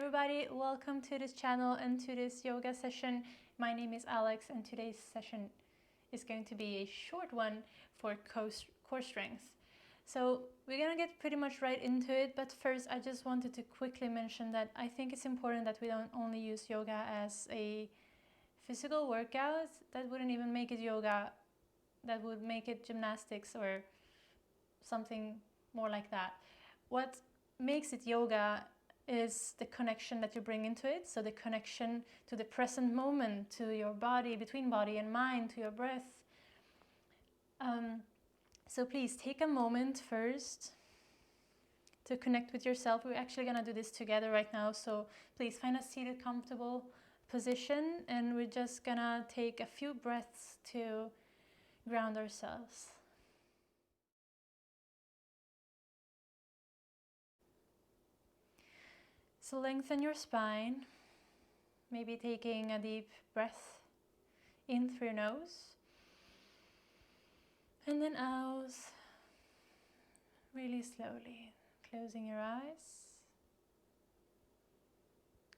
everybody, welcome to this channel and to this yoga session. My name is Alex and today's session is going to be a short one for core strength. So we're gonna get pretty much right into it, but first I just wanted to quickly mention that I think it's important that we don't only use yoga as a physical workout. That wouldn't even make it yoga, that would make it gymnastics or something more like that. What makes it yoga is the connection that you bring into it. So the connection to the present moment, to your body, between body and mind, to your breath. So please take a moment first to connect with yourself. We're actually gonna do this together right now. So please find a seated, comfortable position, and we're just gonna take a few breaths to ground ourselves. So lengthen your spine, maybe taking a deep breath in through your nose and then out really slowly, closing your eyes,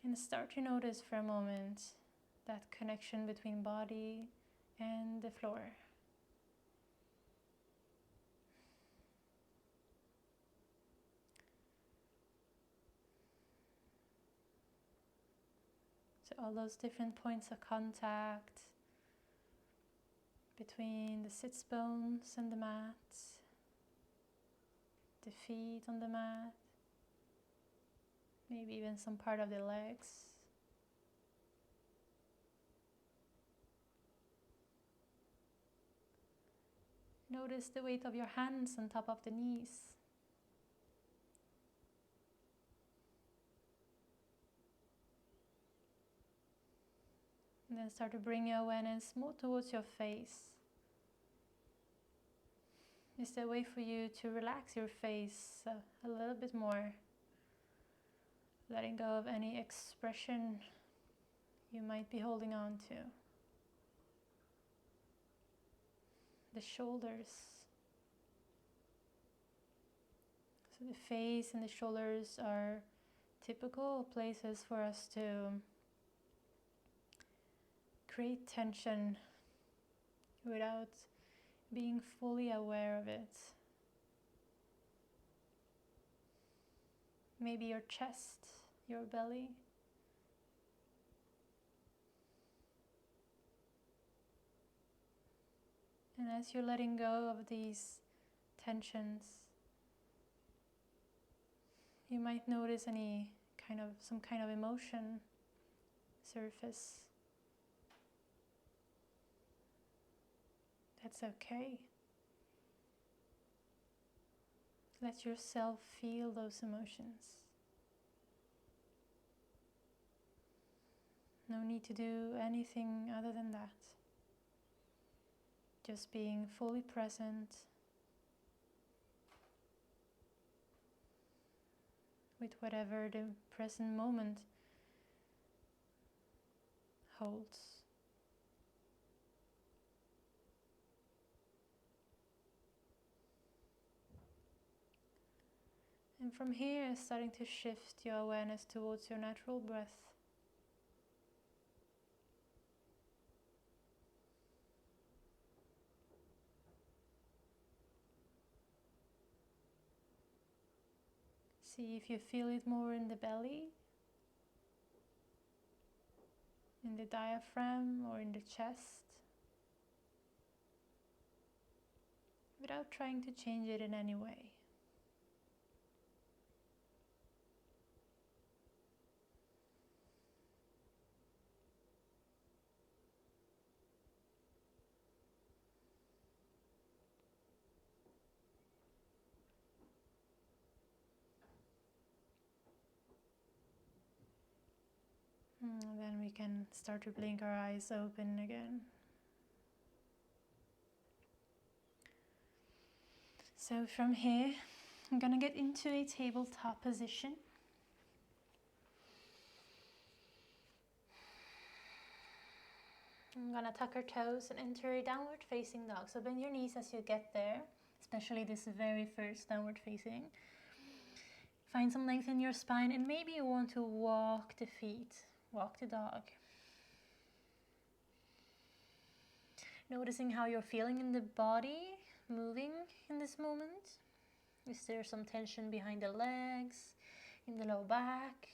and start to notice for a moment that connection between body and the floor. So all those different points of contact between the sits bones and the mat, the feet on the mat, maybe even some part of the legs. Notice the weight of your hands on top of the knees. And then start to bring your awareness more towards your face. Is there a way for you to relax your face a little bit more? Letting go of any expression you might be holding on to. The shoulders. So the face and the shoulders are typical places for us to create tension without being fully aware of it. Maybe your chest, your belly. And as you're letting go of these tensions, you might notice some kind of emotion surface. That's okay. Let yourself feel those emotions. No need to do anything other than that. Just being fully present with whatever the present moment holds. And from here, starting to shift your awareness towards your natural breath. See if you feel it more in the belly, in the diaphragm, or in the chest, without trying to change it in any way. And then we can start to blink our eyes open again. So from here, I'm gonna get into a tabletop position. I'm gonna tuck our toes and enter a downward facing dog. So bend your knees as you get there, especially this very first downward facing. Find some length in your spine, and maybe you want to walk the feet, walk the dog. Noticing how you're feeling in the body, moving in this moment. Is there some tension behind the legs, in the low back?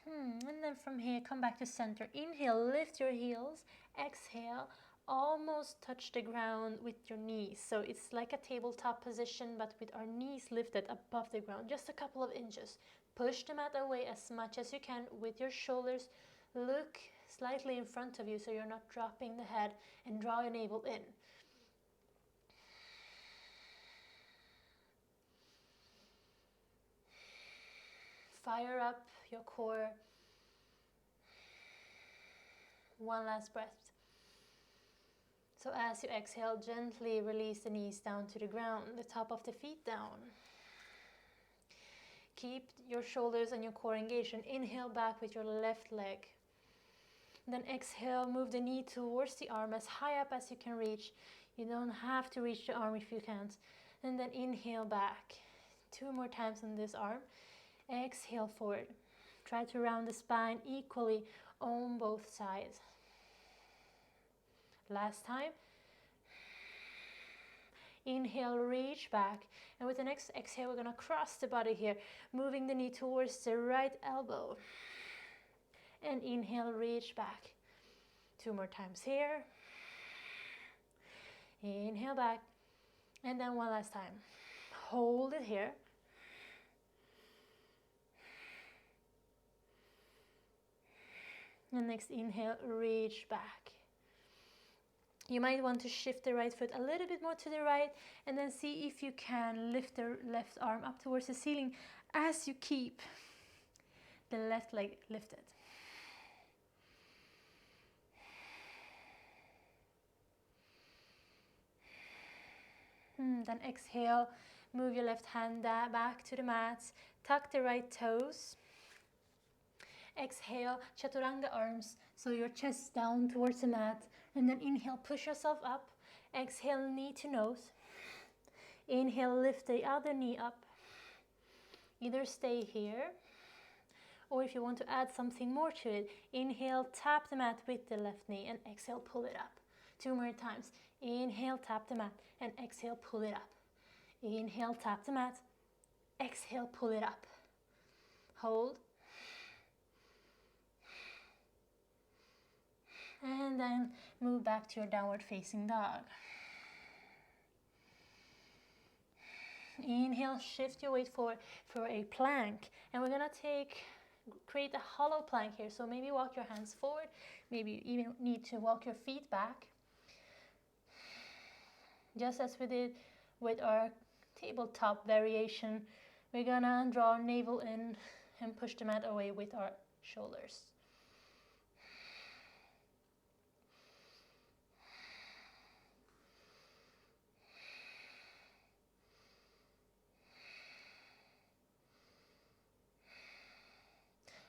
And then from here, come back to center. Inhale, lift your heels. Exhale, almost touch the ground with your knees. So it's like a tabletop position, but with our knees lifted above the ground, just a couple of inches. Push the mat away as much as you can with your shoulders. Look slightly in front of you so you're not dropping the head, and draw your navel in. Fire up your core. One last breath. So as you exhale, gently release the knees down to the ground, the top of the feet down. Keep your shoulders and your core engaged, and inhale back with your left leg. Then exhale, move the knee towards the arm as high up as you can reach. You don't have to reach the arm if you can't. And then inhale back. 2 more times on this arm. Exhale forward. Try to round the spine equally on both sides. Last time. Inhale, reach back. And with the next exhale, we're going to cross the body here, moving the knee towards the right elbow. And inhale, reach back. 2 more times here. Inhale back. And then one last time. Hold it here. And next inhale, reach back. You might want to shift the right foot a little bit more to the right, and then see if you can lift the left arm up towards the ceiling as you keep the left leg lifted. Then exhale, move your left hand back to the mat, tuck the right toes. Exhale, chaturanga arms, so your chest down towards the mat. And then inhale, push yourself up. Exhale, knee to nose. Inhale, lift the other knee up. Either stay here, or if you want to add something more to it, inhale, tap the mat with the left knee, and exhale, pull it up. 2 more times. Inhale, tap the mat, and exhale, pull it up. Inhale, tap the mat. Exhale, pull it up. Hold. And then move back to your downward facing dog. Inhale, shift your weight forward for a plank. And we're gonna create a hollow plank here. So maybe walk your hands forward. Maybe you even need to walk your feet back. Just as we did with our tabletop variation, we're gonna draw our navel in and push the mat away with our shoulders.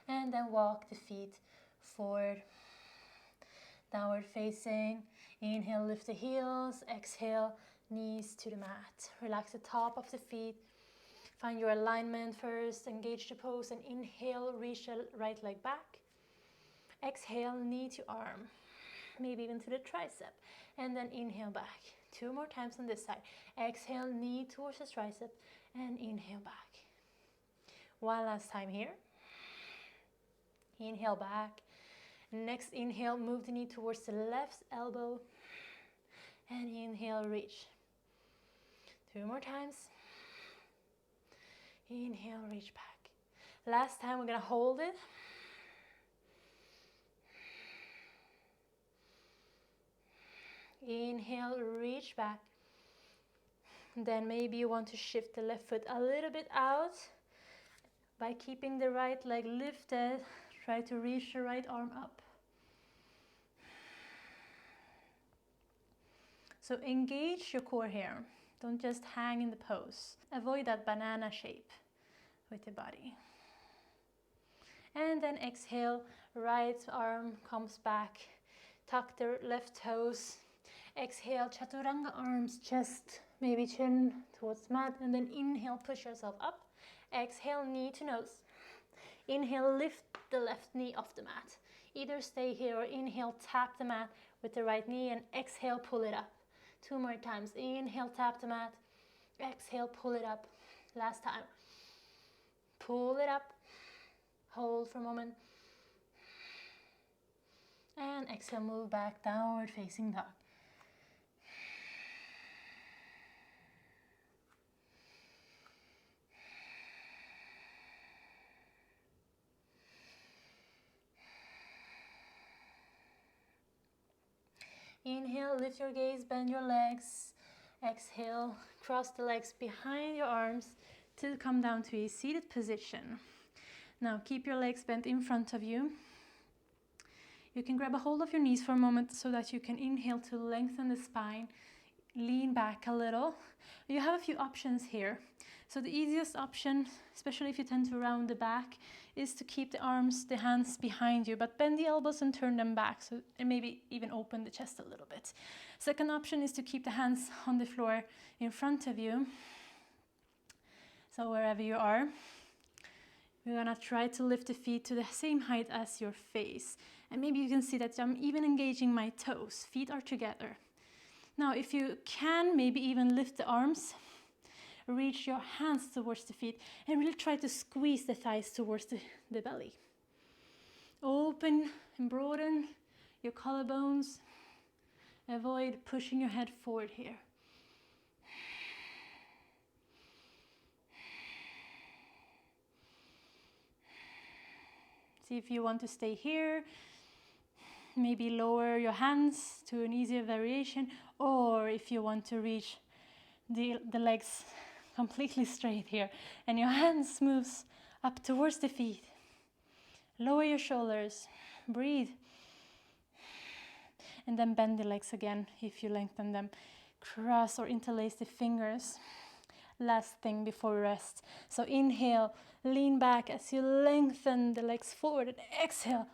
And then walk the feet forward, downward facing. Inhale, lift the heels. Exhale, knees to the mat. Relax the top of the feet. Find your alignment first. Engage the pose, and inhale, reach the right leg back. Exhale, knee to arm, maybe even to the tricep. And then inhale back. 2 more times on this side. Exhale, knee towards the tricep, and inhale back. One last time here. Inhale back. Next inhale, move the knee towards the left elbow. And inhale, reach. 2 more times. Inhale, reach back. Last time, we're gonna hold it. Inhale, reach back. Then maybe you want to shift the left foot a little bit out. By keeping the right leg lifted, try to reach the right arm up. So engage your core here. Don't just hang in the pose. Avoid that banana shape with the body. And then exhale, right arm comes back. Tuck the left toes. Exhale, chaturanga arms, chest Maybe chin towards the mat, and then inhale, push yourself up. Exhale, knee to nose. Inhale, lift the left knee off the mat. Either stay here or inhale, tap the mat with the right knee, and exhale, pull it up. 2 more times. Inhale, tap the mat. Exhale, pull it up. Last time. Pull it up. Hold for a moment. And exhale, move back, downward facing dog. Inhale, lift your gaze, bend your legs. Exhale, cross the legs behind your arms to come down to a seated position. Now keep your legs bent in front of you. You can grab a hold of your knees for a moment so that you can inhale to lengthen the spine, lean back a little. You have a few options here. So the easiest option, especially if you tend to round the back, is to keep the arms, the hands behind you, but bend the elbows and turn them back, so and maybe even open the chest a little bit. Second option is to keep the hands on the floor in front of you. So wherever you are, we're gonna try to lift the feet to the same height as your face. And maybe you can see that I'm even engaging my toes. Feet are together. Now, if you can, maybe even lift the arms, reach your hands towards the feet, and really try to squeeze the thighs towards the belly. Open and broaden your collarbones. Avoid pushing your head forward here. See if you want to stay here. Maybe lower your hands to an easier variation, or if you want to reach the legs completely straight here and your hands moves up towards the feet. Lower your shoulders, breathe, and then bend the legs again if you lengthen them. Cross or interlace the fingers. Last thing before we rest. So inhale, lean back as you lengthen the legs forward, and exhale,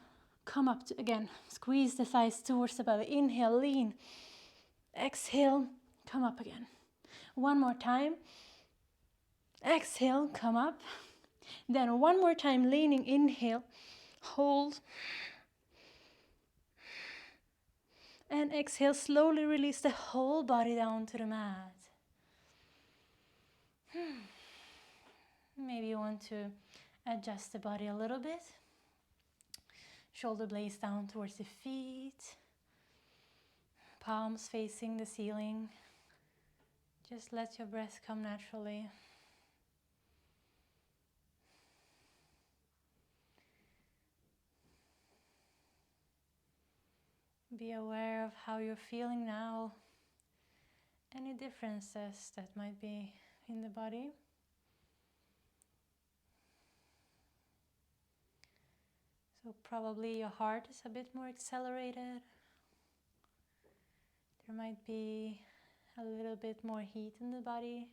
come up to, again, squeeze the thighs towards the belly. Inhale, lean. Exhale, come up again. One more time. Exhale, come up. Then one more time, leaning, inhale, hold. And exhale, slowly release the whole body down to the mat. Maybe you want to adjust the body a little bit. Shoulder blades down towards the feet. Palms facing the ceiling. Just let your breath come naturally. Be aware of how you're feeling now. Any differences that might be in the body. So probably your heart is a bit more accelerated. There might be a little bit more heat in the body.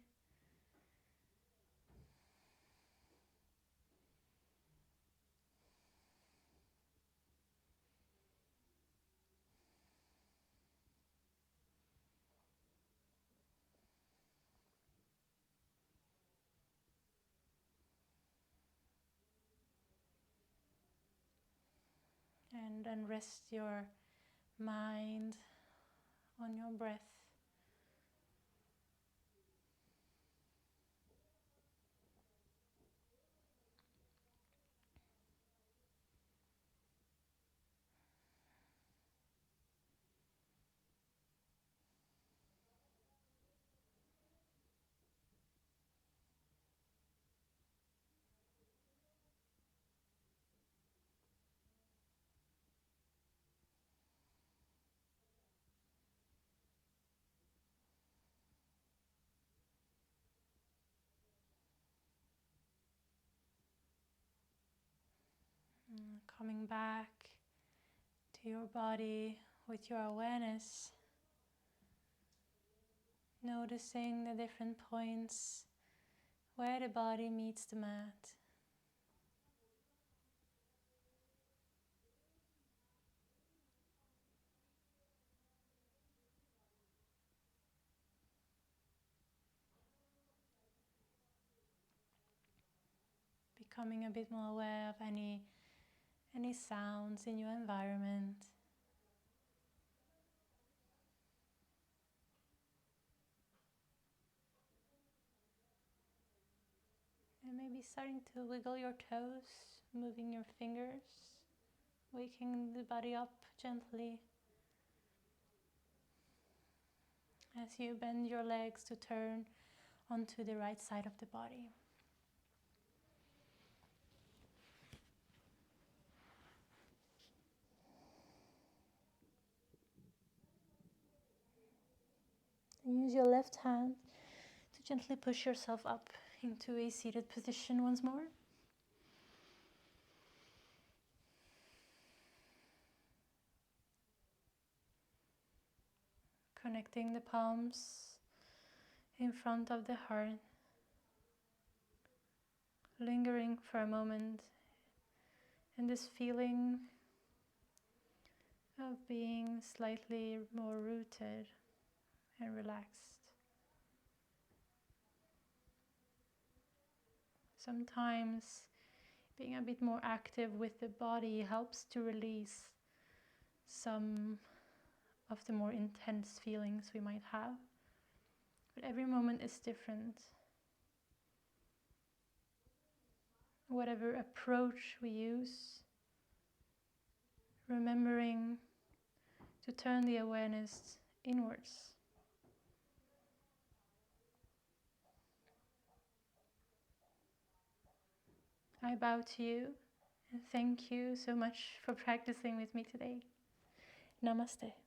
And then rest your mind on your breath. Coming back to your body with your awareness. Noticing the different points where the body meets the mat. becoming a bit more aware of any sounds in your environment. And maybe starting to wiggle your toes, moving your fingers, waking the body up gently as you bend your legs to turn onto the right side of the body. And use your left hand to gently push yourself up into a seated position once more. Connecting the palms in front of the heart. Lingering for a moment in this feeling of being slightly more rooted and relaxed. Sometimes being a bit more active with the body helps to release some of the more intense feelings we might have. But every moment is different. Whatever approach we use, remembering to turn the awareness inwards. I bow to you and thank you so much for practicing with me today. Namaste.